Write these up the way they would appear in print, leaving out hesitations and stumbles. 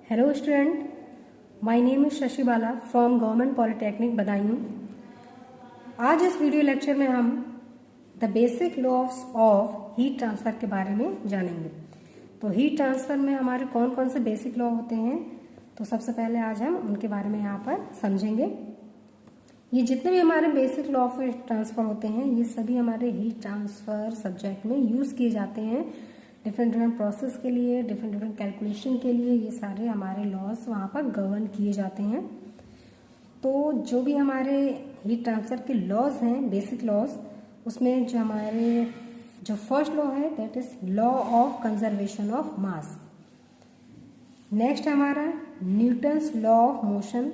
Hello student, my name is Shashi Bala from government polytechnic Budaun. आज इस video lecture में हम the basic laws of heat transfer के बारे में जानेंगे। तो हीट ट्रांसफर में हमारे कौन कौन से बेसिक लॉ होते हैं, तो सबसे पहले आज हम उनके बारे में यहाँ पर समझेंगे। ये जितने भी हमारे basic law of heat transfer होते हैं, ये सभी हमारे हीट ट्रांसफर सब्जेक्ट में यूज़ किए जाते हैं। डिफरेंट प्रोसेस के लिए, डिफरेंट कैलकुलेशन के लिए ये सारे हमारे लॉज वहाँ पर गवर्न किए जाते हैं। तो जो भी हमारे हीट ट्रांसफर के लॉज हैं, बेसिक लॉज, उसमें जो फर्स्ट लॉ है that is law of conservation of mass. Next हमारा Newton's law of motion.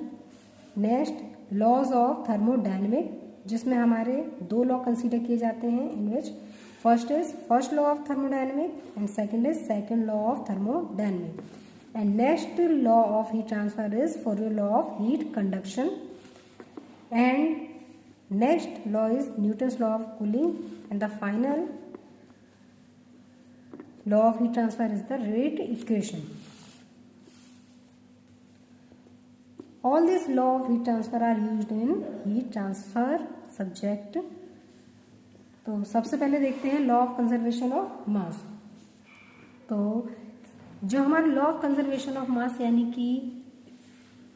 Next laws of thermodynamic, जिसमें हमारे दो लॉ कंसीडर किए जाते हैं, इन विच first is first law of thermodynamic and second is second law of thermodynamic. And next law of heat transfer is Fourier law of heat conduction. And next law is Newton's law of cooling. And the final law of heat transfer is the rate equation. All these law of heat transfer are used in heat transfer subject. तो सबसे पहले देखते हैं law of conservation of मास। तो जो हमारा law of conservation of मास यानी कि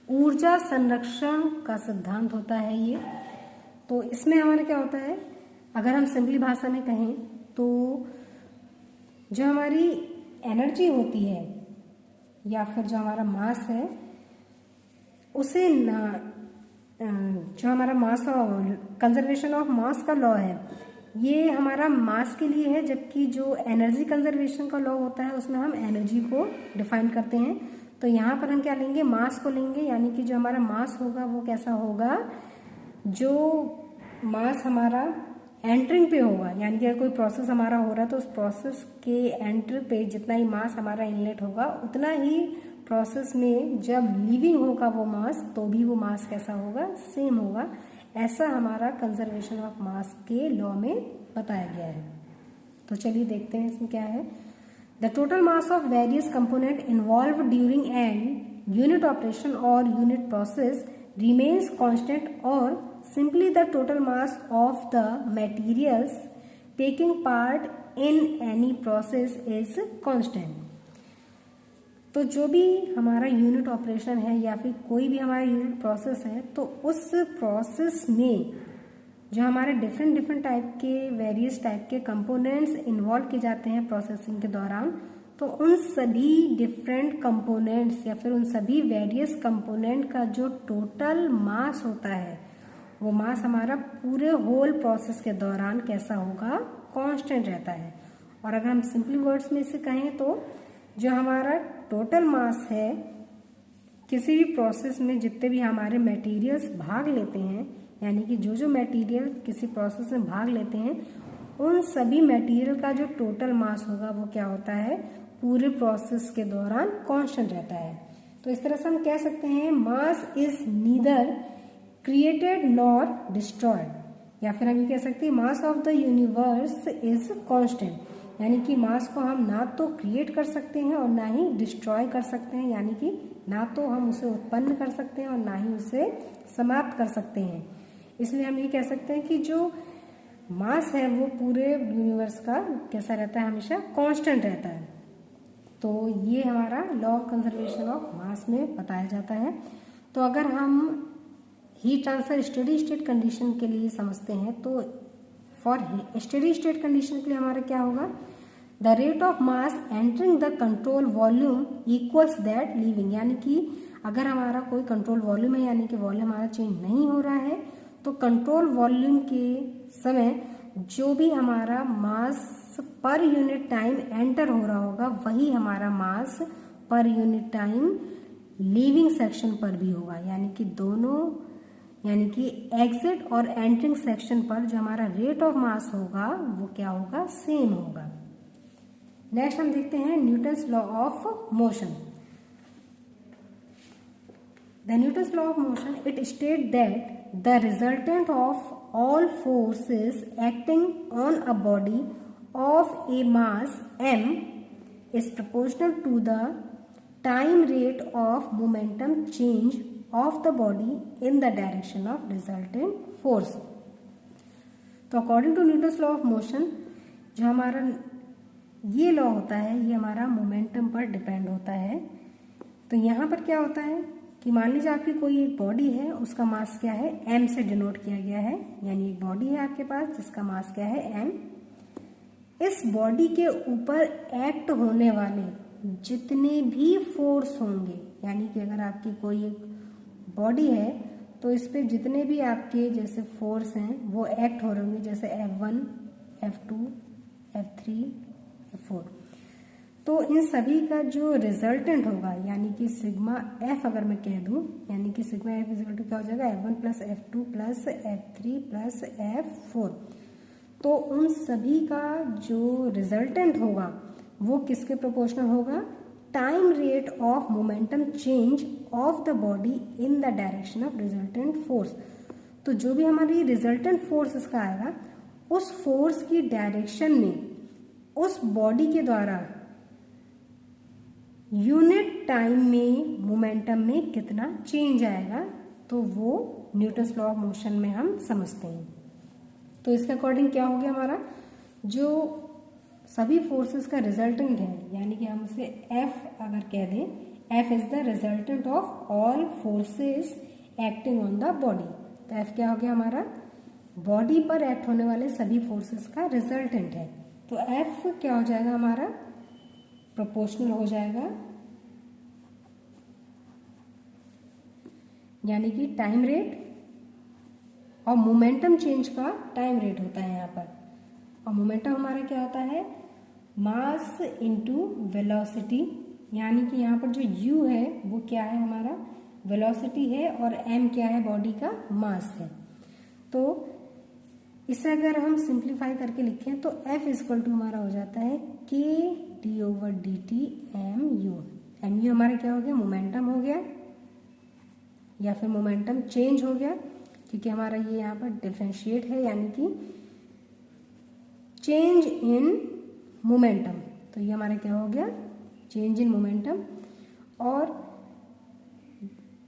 ऊर्जा संरक्षण का सिद्धांत होता है ये। तो इसमें हमारा क्या होता है, अगर हम सिंपली भाषा में कहें तो जो हमारी एनर्जी होती है या फिर जो हमारा मास है, उसे जो हमारा मास कंजर्वेशन ऑफ मास का लॉ है ये हमारा मास के लिए है, जबकि जो एनर्जी कंजर्वेशन का लॉ होता है उसमें हम एनर्जी को डिफाइन करते हैं। तो यहाँ पर हम क्या लेंगे, मास को लेंगे, यानी कि जो हमारा मास होगा वो कैसा होगा, जो मास हमारा एंटरिंग पे होगा, यानी कि अगर कोई प्रोसेस हमारा हो रहा है तो उस प्रोसेस के एंटर पे जितना ही मास हमारा इनलेट होगा उतना ही प्रोसेस में जब लीविंग होगा वो मास, तो भी वो मास कैसा होगा, सेम होगा। ऐसा हमारा कंजर्वेशन ऑफ मास के लॉ में बताया गया है। तो चलिए देखते हैं इसमें क्या है। The total mass of various component involve during an unit operation और यूनिट प्रोसेस रिमेन्स कांस्टेंट, और simply the total mass of the materials taking part in any process is constant. तो जो भी हमारा यूनिट ऑपरेशन है या फिर कोई भी हमारा यूनिट प्रोसेस है, तो उस प्रोसेस में जो हमारे डिफरेंट टाइप के वेरियस टाइप के कंपोनेंट्स इन्वॉल्व किए जाते हैं प्रोसेसिंग के दौरान, तो उन सभी डिफरेंट कंपोनेंट्स या फिर उन सभी वेरियस कंपोनेंट का जो टोटल मास होता है वो मास हमारा पूरे होल प्रोसेस के दौरान कैसा होगा, कांस्टेंट रहता है। और अगर हम सिंपली वर्ड्स में इसे कहें तो जो हमारा टोटल मास है किसी भी प्रोसेस में, जितने भी हमारे मटेरियल्स भाग लेते हैं, यानी कि जो मटेरियल किसी प्रोसेस में भाग लेते हैं, उन सभी मटेरियल का जो टोटल मास होगा वो क्या होता है, पूरे प्रोसेस के दौरान कांस्टेंट रहता है। तो इस तरह से हम कह सकते हैं mass is neither created nor destroyed, या फिर हम ये कह सकते हैं mass of the universe is constant, यानी कि मास को हम ना तो क्रिएट कर सकते हैं और ना ही डिस्ट्रॉय कर सकते हैं, यानी कि ना तो हम उसे उत्पन्न कर सकते हैं और ना ही उसे समाप्त कर सकते हैं। इसलिए हम ये कह सकते हैं कि जो मास है वो पूरे यूनिवर्स का कैसा रहता है, हमेशा कांस्टेंट रहता है। तो ये हमारा लॉ ऑफ कंजर्वेशन ऑफ मास में बताया जाता है। तो अगर हम heat transfer steady state condition के लिए समझते हैं, तो फॉर स्टेडी स्टेट कंडीशन के लिए हमारा क्या होगा, the rate of mass entering the control volume equals that leaving, यानी कि अगर हमारा कोई कंट्रोल वॉल्यूम है, यानी कि वॉल्यूम हमारा चेंज नहीं हो रहा है, तो कंट्रोल वॉल्यूम के समय जो भी हमारा मास पर यूनिट टाइम एंटर हो रहा होगा वही हमारा मास per unit time leaving section पर भी होगा, यानी कि दोनों, यानी कि एग्जिट और एंट्रिंग सेक्शन पर जो हमारा रेट ऑफ मास होगा वो क्या होगा, सेम होगा। नेक्स्ट हम देखते हैं Newton's law of motion. The Newton's law of motion it state that the resultant of all forces acting on a body of a mass m is proportional to the time rate of momentum change of the body in the direction of resultant force. तो according to Newton's law of motion जो हमारा ये law होता है ये हमारा momentum पर depend होता है। तो यहाँ पर क्या होता है कि मान लीजिए आपकी कोई एक बॉडी है, उसका मास क्या है, m से डिनोट किया गया है, यानी एक बॉडी है आपके पास जिसका मास क्या है, m। इस बॉडी के ऊपर एक्ट होने वाले जितने भी फोर्स होंगे, यानी कि अगर आपकी कोई एक बॉडी है तो इस पे जितने भी आपके जैसे फोर्स हैं वो एक्ट हो रहे होंगे, जैसे F1, F2, F3, F4। तो इन सभी का जो रिजल्टेंट होगा यानी कि सिग्मा F अगर मैं कह दूं, यानी कि सिग्मा F इक्वल टू क्या हो जाएगा, F1 plus F2 plus F3 plus F4। तो उन सभी का जो रिजल्टेंट होगा वो किसके प्रोपोर्शनल होगा, time rate of momentum change of the body in the direction of resultant force. तो जो भी हमारी रिजल्टेंट फोर्स इसका आएगा उस फोर्स की डायरेक्शन में उस बॉडी के द्वारा यूनिट टाइम में मोमेंटम में कितना चेंज आएगा, तो वो न्यूटन्स लॉ ऑफ मोशन में हम समझते हैं। तो इसके अकॉर्डिंग क्या हो गया, हमारा जो सभी फोर्सेस का रिजल्टेंट है, यानी कि हम उसे F अगर कह दें, F is the resultant of all forces acting on the body. तो F क्या हो गया, हमारा बॉडी पर एक्ट होने वाले सभी फोर्सेस का रिजल्टेंट है। तो F क्या हो जाएगा, हमारा प्रोपोर्शनल हो जाएगा, यानी कि टाइम रेट और मोमेंटम चेंज का टाइम रेट होता है यहाँ पर। और मोमेंटम हमारा क्या होता है, मास इनटू वेलोसिटी, यानी कि यहाँ पर जो u है वो क्या है, हमारा वेलोसिटी है, और m क्या है, बॉडी का मास है। तो इसे अगर हम सिंप्लीफाई करके लिखें तो F इक्वल टू हमारा हो जाता है k d/dt mu। mu हमारा क्या हो गया, मोमेंटम हो गया या फिर मोमेंटम चेंज हो गया, क्योंकि हमारा ये यहाँ पर डिफरेंशिएट है, यानी कि चेंज इन मोमेंटम। तो ये हमारा क्या हो गया, चेंज इन मोमेंटम। और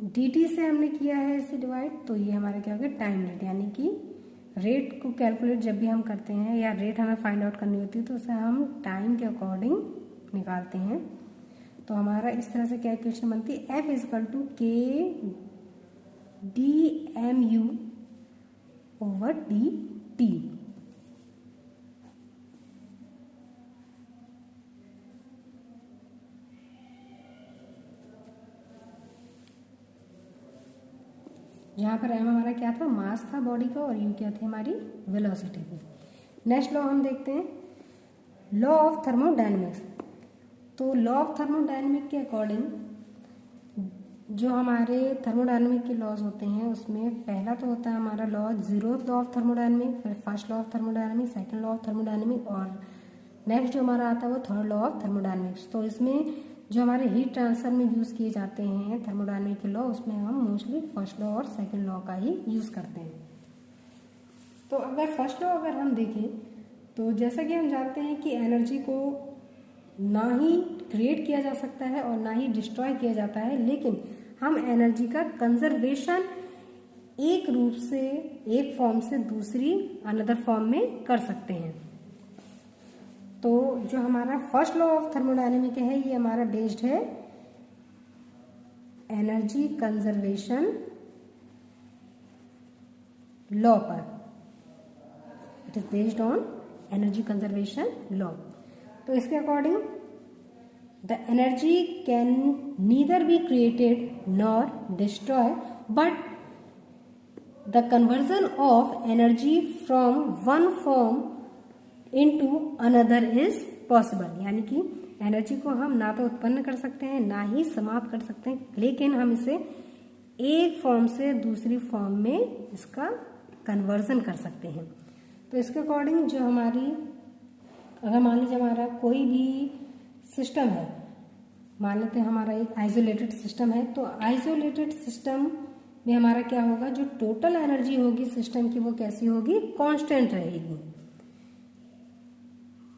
dt से हमने किया है इसे डिवाइड, तो ये हमारा क्या हो गया, टाइम रेट। यानी कि रेट को कैलकुलेट जब भी हम करते हैं या रेट हमें फाइंड आउट करनी होती है तो उसे हम टाइम के अकॉर्डिंग निकालते हैं। तो हमारा इस तरह से क्या इक्वेशन बनती है, F equal to k dmu over dt। जहाँ पर m हमारा क्या था, मास था बॉडी का, और u क्या थी, हमारी वेलोसिटी थी। नेक्स्ट लॉ हम देखते हैं, लॉ ऑफ थर्मोडायनेमिक्स। तो लॉ ऑफ थर्मोडायनेमिक के अकॉर्डिंग जो हमारे थर्मोडायनेमिक के लॉज होते हैं उसमें पहला तो होता है हमारा law, zeroth law of thermodynamic, फिर first law of thermodynamic, second law of thermodynamic, और नेक्स्ट जो हमारा आता है वो थर्ड लॉ ऑफ थर्मोडायनेमिक्स। तो इसमें जो हमारे हीट ट्रांसफर में यूज़ किए जाते हैं थर्मोडायनेमिक के लॉ, उसमें हम मोस्टली फर्स्ट लॉ और सेकंड लॉ का ही यूज़ करते हैं। तो अगर फर्स्ट लॉ अगर हम देखें तो जैसा कि हम जानते हैं कि एनर्जी को ना ही क्रिएट किया जा सकता है और ना ही डिस्ट्रॉय किया जाता है, लेकिन हम एनर्जी का कंजर्वेशन एक रूप से, एक फॉर्म से दूसरी अनदर फॉर्म में कर सकते हैं। तो जो हमारा फर्स्ट लॉ ऑफ थर्मोडायनेमिक है ये हमारा बेस्ड है एनर्जी कंजर्वेशन लॉ पर। It is based on energy conservation law. तो इसके according the energy can neither be created nor destroy, but the conversion of energy from one form into another is possible. यानी कि energy को हम ना तो उत्पन्न कर सकते हैं ना ही समाप्त कर सकते हैं, लेकिन हम इसे एक फॉर्म से दूसरी फॉर्म में इसका कन्वर्जन कर सकते हैं। तो इसके अकॉर्डिंग जो हमारी, अगर मान लीजिए हमारा कोई भी सिस्टम है, मान लेते हैं हमारा एक आइसोलेटेड सिस्टम है, तो आइसोलेटेड सिस्टम में हमारा क्या होगा, जो टोटल एनर्जी होगी सिस्टम की वो कैसी होगी, कांस्टेंट रहेगी।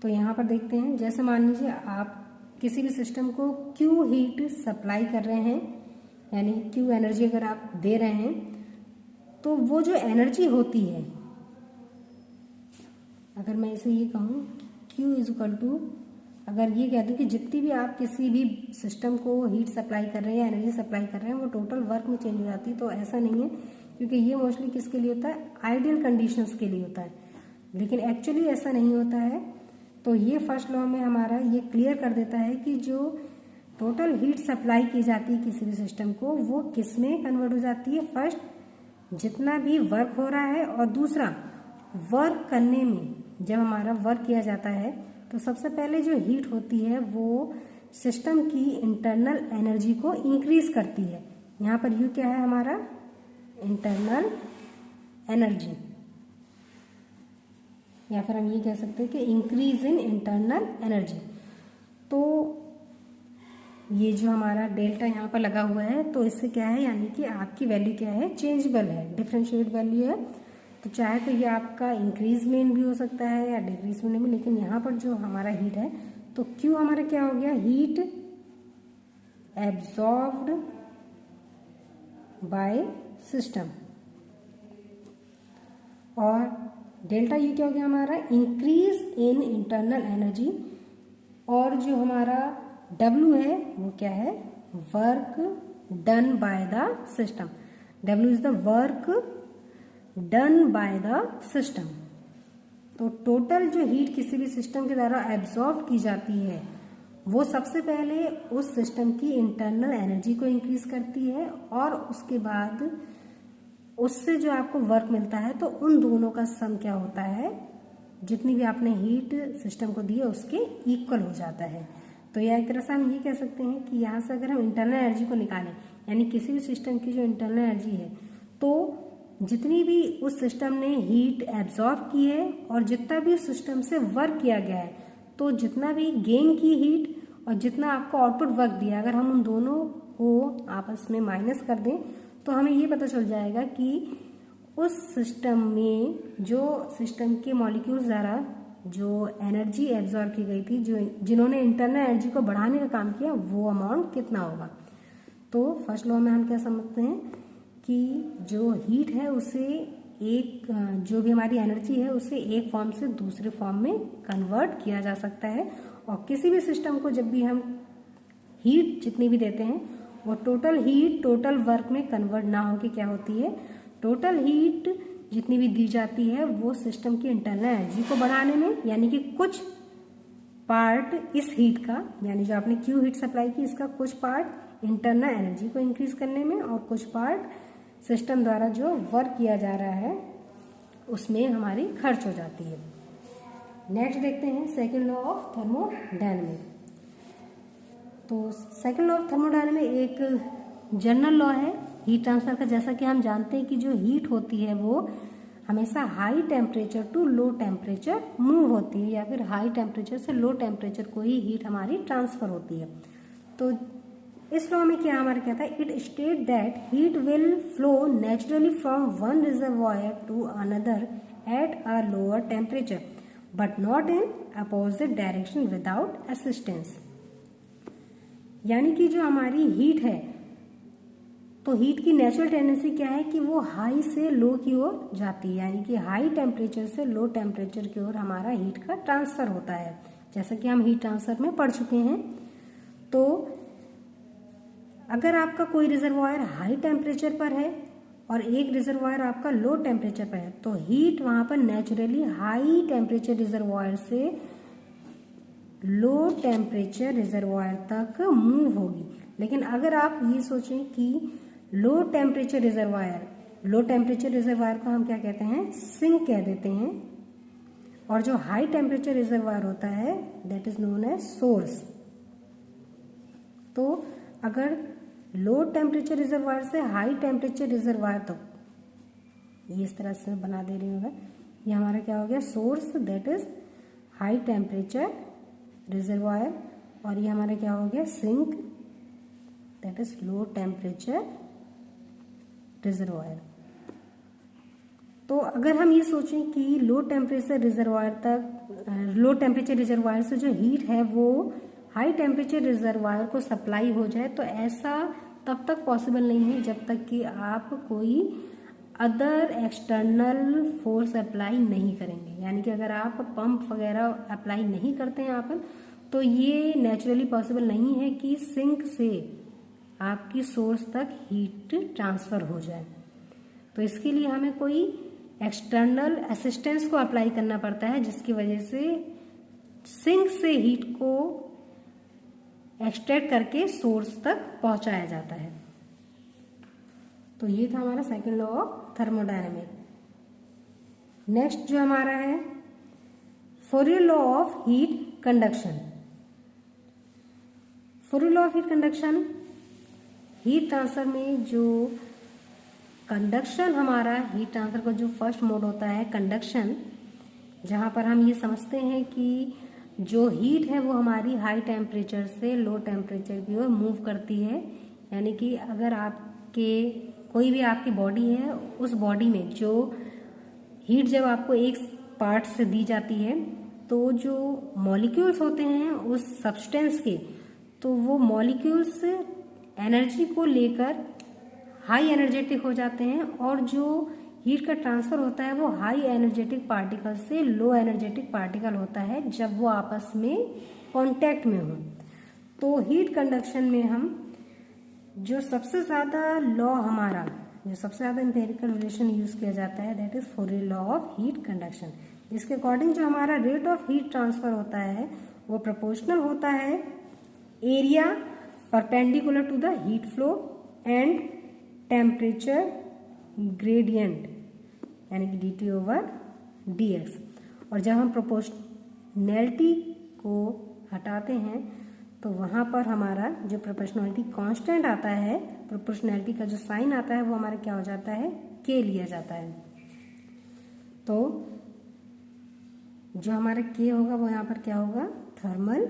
तो यहाँ पर देखते हैं, जैसे मान लीजिए आप किसी भी सिस्टम को क्यू हीट सप्लाई कर रहे हैं, यानी क्यू एनर्जी अगर आप दे रहे हैं, तो वो जो एनर्जी होती है, अगर मैं इसे ये कहूँ Q इज इक्वल टू, अगर ये कह दूँ कि जितनी भी आप किसी भी सिस्टम को हीट सप्लाई कर रहे हैं या एनर्जी सप्लाई कर रहे हैं वो टोटल वर्क में चेंज हो जाती है, तो ऐसा नहीं है, क्योंकि ये मोस्टली किसके लिए होता है, आइडियल कंडीशंस के लिए होता है, लेकिन एक्चुअली ऐसा नहीं होता है। तो ये फर्स्ट लॉ में हमारा ये क्लियर कर देता है कि जो टोटल हीट सप्लाई की जाती है किसी भी सिस्टम को, वो किस में कन्वर्ट हो जाती है, फर्स्ट जितना भी वर्क हो रहा है, और दूसरा वर्क करने में जब हमारा वर्क किया जाता है तो सबसे पहले जो हीट होती है वो सिस्टम की इंटरनल एनर्जी को इंक्रीज करती है। यहाँ पर यू क्या है हमारा, इंटरनल एनर्जी, या फिर हम ये कह सकते हैं कि इंक्रीज इन इंटरनल एनर्जी। तो ये जो हमारा डेल्टा यहाँ पर लगा हुआ है, तो इससे क्या है, यानी कि आपकी वैल्यू क्या है, चेंजेबल है, डिफरेंशिएट वैल्यू है, तो चाहे तो ये आपका इंक्रीज में भी हो सकता है या डिक्रीज में भी, लेकिन यहाँ पर जो हमारा हीट है, तो क्यू हमारा क्या हो गया, हीट एब्जॉर्ब्ड बाय सिस्टम, और डेल्टा यू क्या हो गया हमारा, इंक्रीज इन इंटरनल एनर्जी, और जो हमारा W है वो क्या है, work done by the system. W is the work done by the system. तो टोटल जो हीट किसी भी सिस्टम के द्वारा एब्जॉर्ब की जाती है वो सबसे पहले उस सिस्टम की इंटरनल एनर्जी को इंक्रीज करती है, और उसके बाद उससे जो आपको वर्क मिलता है तो उन दोनों का सम क्या होता है, जितनी भी आपने हीट सिस्टम को दी है उसके इक्वल हो जाता है। तो यह एक तरह से हम ये कह सकते हैं कि यहाँ से अगर हम इंटरनल एनर्जी को निकालें, यानी किसी भी सिस्टम की जो इंटरनल एनर्जी है, तो जितनी भी उस सिस्टम ने हीट एब्जॉर्ब की है और जितना भी उस सिस्टम से वर्क किया गया है, तो जितना भी गेन की हीट और जितना आपको आउटपुट वर्क दिया, अगर हम उन दोनों को आपस में माइनस कर दें तो हमें ये पता चल जाएगा कि उस सिस्टम में जो सिस्टम के मॉलिक्यूल्स द्वारा जो एनर्जी एब्जॉर्ब की गई थी, जो जिन्होंने इंटरनल एनर्जी को बढ़ाने का काम किया, वो अमाउंट कितना होगा। तो फर्स्ट लॉ में हम क्या समझते हैं कि जो हीट है उसे एक, जो भी हमारी एनर्जी है उसे एक फॉर्म से दूसरे फॉर्म में कन्वर्ट किया जा सकता है, और किसी भी सिस्टम को जब भी हम हीट जितनी भी देते हैं वो टोटल हीट टोटल वर्क में कन्वर्ट ना होके क्या होती है, टोटल हीट जितनी भी दी जाती है वो सिस्टम की इंटरनल एनर्जी को बढ़ाने में, यानी कि कुछ पार्ट इस हीट का, यानी जो आपने क्यू हीट सप्लाई की, इसका कुछ पार्ट इंटरनल एनर्जी को इंक्रीज करने में और कुछ पार्ट सिस्टम द्वारा जो वर्क किया जा रहा है उसमें हमारी खर्च हो जाती है। नेक्स्ट देखते हैं सेकेंड लॉ ऑफ थर्मोडायनेमिक्स। तो सेकेंड लॉ ऑफ थर्मोडायनेमिक्स एक जनरल लॉ है हीट ट्रांसफर का। जैसा कि हम जानते हैं कि जो हीट होती है वो हमेशा high temperature to low temperature move होती है, या फिर हाई टेम्परेचर से लो टेम्परेचर को ही हीट हमारी ट्रांसफर होती है। तो इस लॉ में क्या हमारा कहता है, it state that heat will flow naturally from one reservoir to another at a lower temperature but not in opposite direction without assistance. यानी कि जो हमारी हीट है, तो हीट की नेचुरल टेंडेंसी क्या है कि वो हाई से लो की ओर जाती है, यानी कि हाई टेम्परेचर से लो टेम्परेचर की ओर हमारा हीट का ट्रांसफर होता है, जैसा कि हम हीट ट्रांसफर में पढ़ चुके हैं। तो अगर आपका कोई रिजर्वायर हाई टेम्परेचर पर है और एक रिजर्वायर आपका लो टेम्परेचर पर है, तो हीट वहां पर नेचुरली हाई टेम्परेचर रिजर्वायर से लो टेम्परेचर रिजर्वायर तक मूव होगी। लेकिन अगर आप ये सोचें कि लो टेम्परेचर रिजर्वायर को हम क्या कहते हैं, सिंक कह देते हैं, और जो हाई टेम्परेचर रिजर्वायर होता है that is known as source. तो अगर लो टेम्परेचर रिजर्वायर से हाई टेम्परेचर रिजर्वायर तक, ये इस तरह से बना दे रही हूँ, ये हमारा क्या हो गया, source that is high temperature reservoir, और ये हमारा क्या हो गया, sink that is low temperature reservoir. तो अगर हम ये सोचें कि लो टेम्परेचर रिजर्वायर से जो हीट है वो हाई टेम्परेचर रिजर्वायर को सप्लाई हो जाए, तो ऐसा तब तक पॉसिबल नहीं है जब तक कि आप कोई अदर एक्सटर्नल फोर्स अप्लाई नहीं करेंगे। यानी कि अगर आप पंप वगैरह अप्लाई नहीं करते हैं यहाँ पर, तो ये नेचुरली पॉसिबल नहीं है कि सिंक से आपकी सोर्स तक हीट ट्रांसफ़र हो जाए। तो इसके लिए हमें कोई एक्सटर्नल असिस्टेंस को अप्लाई करना पड़ता है, जिसकी वजह से सिंक से हीट को एक्सट्रैक्ट करके सोर्स तक पहुंचाया जाता है। तो ये था हमारा second law of thermodynamic. Next जो हमारा है फॉरियर law of heat conduction. फॉरियर law of heat conduction, heat transfer में जो कंडक्शन हमारा हीट ट्रांसफर का जो फर्स्ट मोड होता है कंडक्शन, जहाँ पर हम ये समझते हैं कि जो हीट है वो हमारी हाई टेम्परेचर से लो टेम्परेचर की ओर मूव करती है। यानी कि अगर आपके कोई भी आपकी बॉडी है, उस बॉडी में जो हीट जब आपको एक पार्ट से दी जाती है, तो जो मॉलिक्यूल्स होते हैं उस सब्सटेंस के, तो वो मॉलिक्यूल्स एनर्जी को लेकर हाई एनर्जेटिक हो जाते हैं, और जो हीट का ट्रांसफर होता है वो हाई एनर्जेटिक पार्टिकल से लो एनर्जेटिक पार्टिकल होता है जब वो आपस में कांटेक्ट में हो। तो हीट कंडक्शन में हम जो सबसे ज़्यादा लॉ हमारा, जो सबसे ज़्यादा एम्पिरिकल रिलेशन यूज़ किया जाता है, that is फॉरियर law of heat conduction. इसके अकॉर्डिंग जो हमारा रेट ऑफ हीट ट्रांसफर होता है वो प्रोपोर्शनल होता है area perpendicular to the heat flow and temperature gradient, यानी कि dt ओवर dx। और जब हम प्रोपोर्शनैलिटी को हटाते हैं तो वहाँ पर हमारा जो प्रोपोर्शनैलिटी कांस्टेंट आता है, प्रोपोर्शनैलिटी का जो साइन आता है वो हमारा क्या हो जाता है, k लिया जाता है। तो जो हमारा k होगा वो यहाँ पर क्या होगा, थर्मल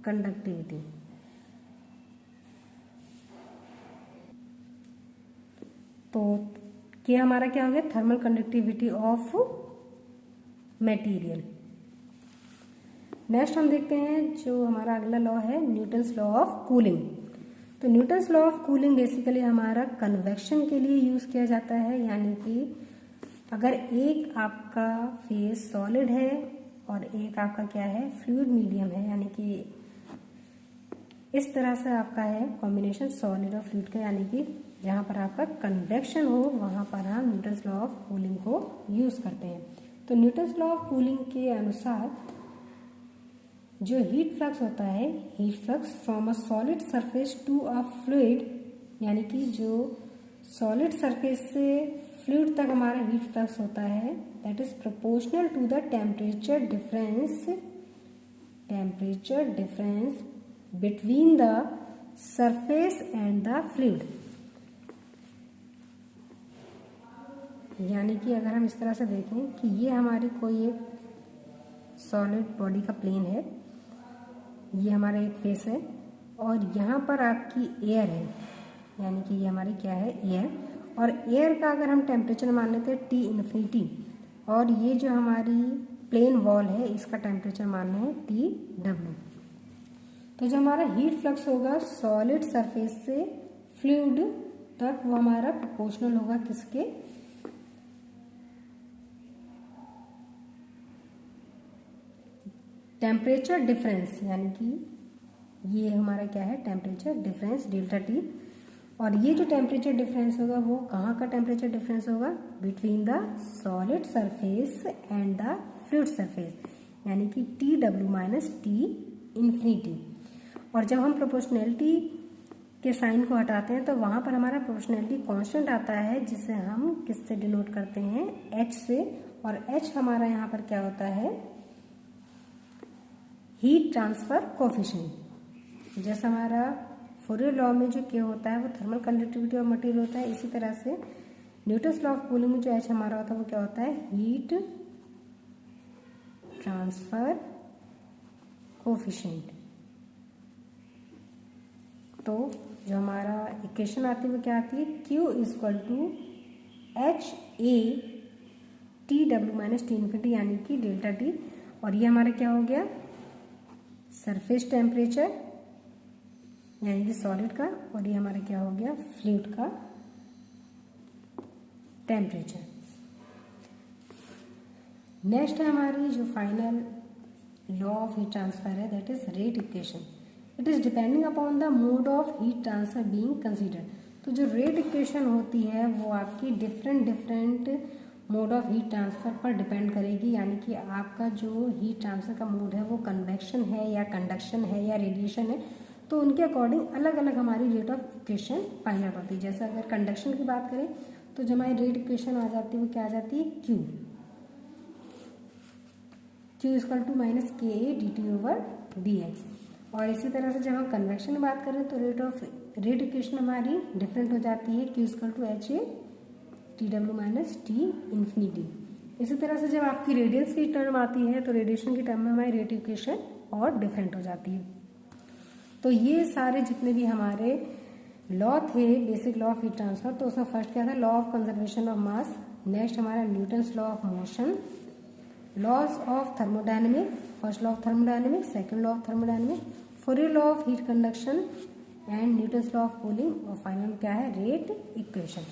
कंडक्टिविटी। तो के हमारा क्या हो गया, thermal conductivity of material. Next हम देखते हैं जो हमारा अगला लॉ है न्यूटन्स लॉ ऑफ कूलिंग। तो Newton's law of cooling basically हमारा कन्वेक्शन के लिए यूज़ किया जाता है। यानी कि अगर एक आपका फेस सॉलिड है और एक आपका क्या है, फ्लूइड मीडियम है, यानी कि इस तरह से आपका है कॉम्बिनेशन सॉलिड और फ्लूइड का, यानी कि जहाँ पर आपका कन्वेक्शन हो वहाँ पर हम न्यूटन्स लॉ ऑफ कूलिंग को यूज़ करते हैं। तो न्यूटन्स लॉ ऑफ कूलिंग के अनुसार जो हीट फ्लक्स होता है, heat flux from a solid surface to a fluid, यानी कि जो सॉलिड सरफेस से फ्लूइड तक हमारा हीट फ्लक्स होता है, that is proportional to the temperature difference between the surface and the fluid. यानी कि अगर हम इस तरह से देखें कि ये हमारी कोई एक सॉलिड बॉडी का प्लेन है, ये हमारा एक फेस है, और यहाँ पर आपकी एयर है, यानी कि ये हमारी क्या है, एयर। और एयर का अगर हम टेम्परेचर मान लेते हैं T इन्फिनिटी, और ये जो हमारी प्लेन वॉल है इसका टेम्परेचर मानना है TW। तो जो हमारा हीट फ्लक्स होगा सॉलिड सरफेस से फ्लूइड तक, वो हमारा प्रोपोर्शनल होगा किसके, टेम्परेचर डिफरेंस, यानी कि ये हमारा क्या है, टेम्परेचर डिफरेंस डेल्टा T। और ये जो टेम्परेचर डिफरेंस होगा वो कहाँ का टेम्परेचर डिफरेंस होगा, between the solid surface and the fluid surface, यानी कि TW माइनस T इन्फिनिटी। और जब हम प्रोपोर्शनैलिटी के साइन को हटाते हैं तो वहाँ पर हमारा प्रोपोर्शनैलिटी कांस्टेंट आता है, जिसे हम किससे डिनोट करते हैं, H से। और H हमारा यहाँ पर क्या होता है, हीट ट्रांसफर कोफिशिएंट। जैसा हमारा फॉरियर लॉ में जो K होता है वो थर्मल कंडक्टिविटी ऑफ मटेरियल होता है, इसी तरह से न्यूटन्स लॉ ऑफ कूलिंग में जो H हमारा होता है वो क्या होता है, हीट ट्रांसफर कोफिशिएंट। तो जो हमारा इक्वेशन आती है वो क्या आती है, Q equal to HA TW minus T infinity, यानी कि डेल्टा T। और ये हमारा क्या हो गया, सरफेस टेम्परेचर यानी कि सॉलिड का, और ये हमारा क्या हो गया, फ्लूइड का टेम्परेचर। नेक्स्ट है हमारी जो final law of heat transfer है, that is rate equation. It is depending upon the mode of heat transfer being considered. तो जो रेट इक्वेशन होती है वो आपकी different mode of heat transfer पर डिपेंड करेगी, यानी कि आपका जो हीट ट्रांसफर का मोड है वो कन्वेक्शन है या कंडक्शन है या रेडिएशन है, तो उनके अकॉर्डिंग अलग अलग हमारी rate of equation find out होती है। जैसे अगर कंडक्शन की बात करें तो जो हमारी रेट इक्वेशन आ जाती है वो क्या आ जाती है, क्यू इक्वल टू माइनस के A D T over D x. और इसी तरह से जब हम कन्वेक्शन में बात करें तो रेट इक्वेशन हमारी डिफरेंट हो जाती है, Q equal to H A T W minus T infinity. इसी तरह से जब आपकी रेडियंस की टर्म आती है तो रेडिएशन की टर्म में हमारी रेट इक्वेशन और डिफरेंट हो जाती है। तो ये सारे जितने भी हमारे लॉ थे, basic law of heat transfer, तो उसमें फर्स्ट क्या था, law of conservation of mass. Next हमारा Newton's law of motion, laws of thermodynamic, first law of thermodynamic, second law of thermodynamic, Fourier law of heat conduction and Newton's law of cooling, और final क्या है, rate equation.